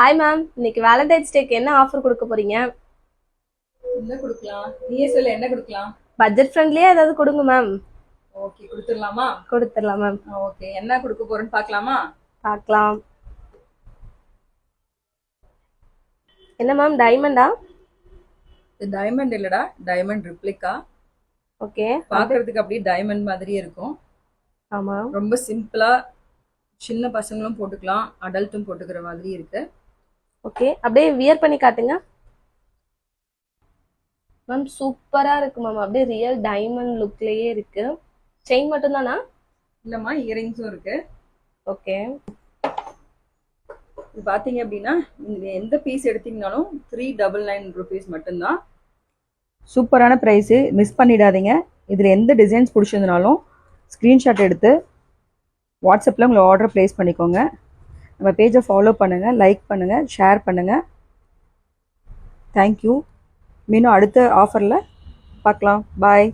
Hi ma'am, இன்னைக்கு Valentine's டேக்கு என்ன offer கொடுக்க போறீங்க? என்ன குடுக்கலாம்? நீயே சொல்லு என்ன குடுக்கலாம்? பட்ஜெட் ஃப்ரெண்ட்லியா ஏதாவது கொடுங்க மேம். ஓகே குடுத்துடலாமா? கொடுத்துடலாம் மேம். ஓகே என்ன குடுக்க போறேன்னு பார்க்கலாமா? பார்க்கலாம். என்ன மேம், டைமண்டா? இது டைமண்ட் இல்லடா, டைமண்ட் ரிப்ளிகா. ஓகே. பார்க்கிறதுக்கு அப்படியே டைமண்ட் மாதிரியே இருக்கும். ஆமா. ரொம்ப சிம்பிளா சின்ன பசங்களும் போட்டுக்கலாம், அடல்ட்டும் போட்டுக்கிற மாதிரி இருக்கு. ஓகே, அப்படியே வியர் பண்ணி காட்டுங்க மேம். சூப்பரா இருக்கு மேம், அப்படியே ரியல் டைமண்ட் லுக்லயே இருக்கு. செயின் மட்டும் தானா? இல்லம்மா, இயரிங்ஸும் இருக்கு. ஓகே. இது பார்த்தீங்க அப்படின்னா நீங்க எந்த பீஸ் எடுத்தீங்கனாலும் 399 rupees மட்டும்தான். சூப்பரான ப்ரைஸு, மிஸ் பண்ணிடாதீங்க. இதில் எந்த டிசைன்ஸ் பிடிச்சிருந்தனாலும் ஸ்க்ரீன்ஷாட் எடுத்து வாட்ஸ்அப்பில் உங்களை ஆர்டர் ப்ளேஸ் பண்ணிக்கோங்க. நம்ம பேஜை ஃபாலோ பண்ணுங்கள், லைக் பண்ணுங்கள், ஷேர் பண்ணுங்கள். தேங்க்யூ. மீண்டும் அடுத்த ஆஃபரில் பார்க்கலாம். பாய்.